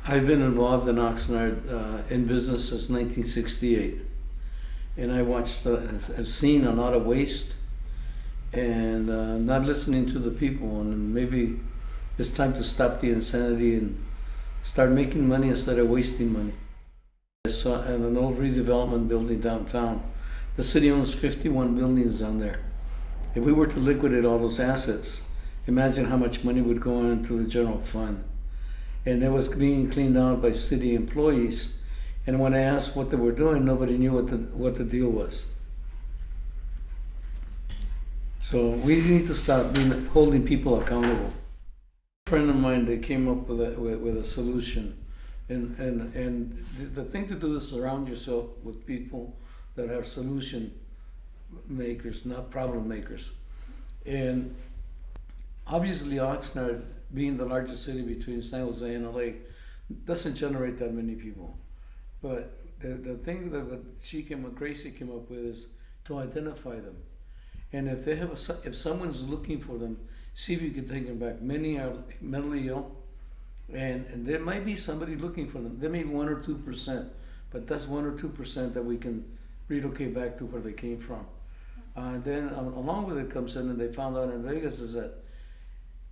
I've been involved in Oxnard in business since 1968, and I've seen a lot of waste and not listening to the people. And maybe it's time to stop the insanity and start making money instead of wasting money. I saw at an old redevelopment building downtown. The city owns 51 buildings down there. If we were to liquidate all those assets, imagine how much money would go into the general fund. And it was being cleaned out by city employees. And when I asked what they were doing, nobody knew what the deal was. So we need to stop holding people accountable. A friend of mine, they came up with a solution. And the thing to do is surround yourself with people that are solution makers, not problem makers. And obviously Oxnard, being the largest city between San Jose and LA, doesn't generate that many people. But the thing that Gracie came up with is to identify them. And if someone's looking for them, see if you can take them back. Many are mentally ill, and there might be somebody looking for them. There may be 1 or 2%, but that's 1 or 2% that we can relocate back to where they came from. Then along with it comes in, and they found out in Vegas is that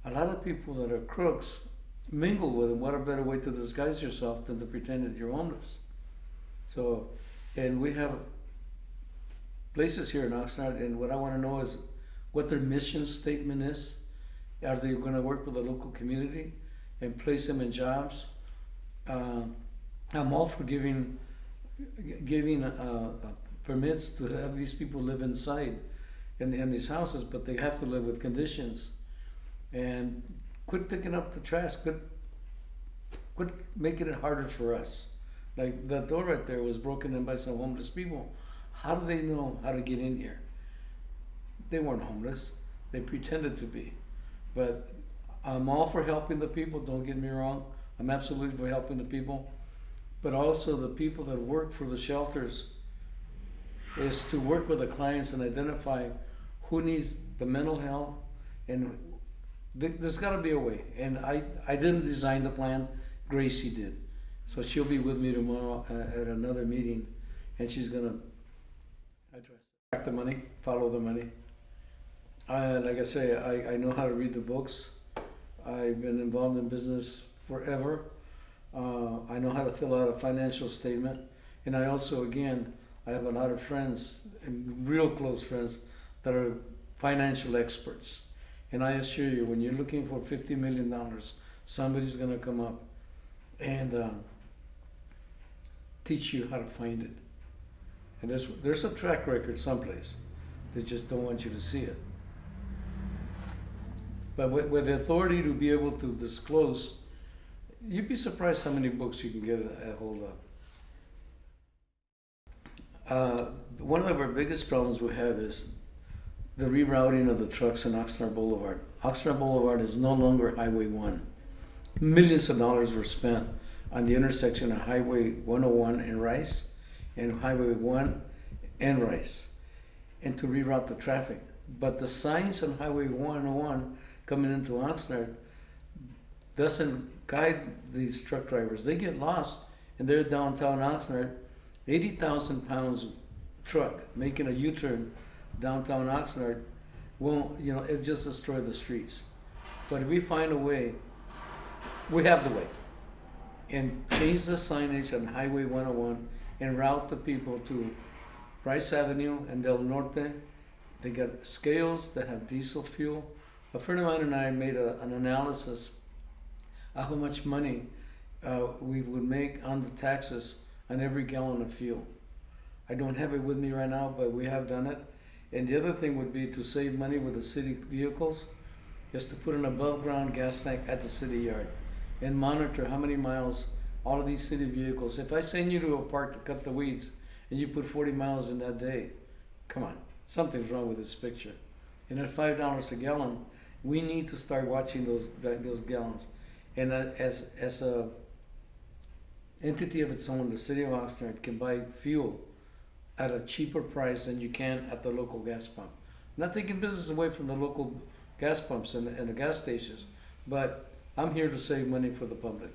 a lot of people that are crooks mingle with them. What a better way to disguise yourself than to pretend that you're homeless? So, and we have places here in Oxnard, and what I want to know is what their mission statement is. Are they going to work with the local community and place them in jobs? I'm all for giving permits to have these people live inside in these houses, but they have to live with conditions. And quit picking up the trash. Quit making it harder for us. Like that door right there was broken in by some homeless people. How do they know how to get in here? They weren't homeless. They pretended to be. But I'm all for helping the people, don't get me wrong. I'm absolutely for helping the people. But also the people that work for the shelters is to work with the clients and identify who needs the mental health, and there's got to be a way. And I didn't design the plan, Gracie did. So she'll be with me tomorrow at another meeting, and she's going to address track the money, follow the money. Like I say, I know how to read the books. I've been involved in business forever. I know how to fill out a financial statement. And I also, again, I have a lot of friends, and real close friends, that are financial experts. And I assure you, when you're looking for $50 million, somebody's going to come up and teach you how to find it. And there's a track record someplace. They just don't want you to see it. But with the authority to be able to disclose, you'd be surprised how many books you can get a hold of. One of our biggest problems we have is the rerouting of the trucks in Oxnard Boulevard. Oxnard Boulevard is no longer Highway 1. Millions of dollars were spent on the intersection of Highway 101 and Rice, and Highway 1 and Rice, and to reroute the traffic. But the signs on Highway 101 coming into Oxnard doesn't guide these truck drivers. They get lost, and they're downtown Oxnard, 80,000 pounds truck making a U-turn downtown Oxnard won't, it just destroy the streets. But if we find a way, we have the way, and change the signage on Highway 101 and route the people to Rice Avenue and Del Norte. They got scales that have diesel fuel. A friend of mine and I made an analysis of how much money we would make on the taxes on every gallon of fuel. I don't have it with me right now, but we have done it. And the other thing would be to save money with the city vehicles, is to put an above ground gas tank at the city yard and monitor how many miles all of these city vehicles. If I send you to a park to cut the weeds and you put 40 miles in that day, come on, something's wrong with this picture. And at $5 a gallon, we need to start watching those gallons. And as a entity of its own, the city of Oxnard can buy fuel at a cheaper price than you can at the local gas pump. I'm not taking business away from the local gas pumps and the gas stations, but I'm here to save money for the public.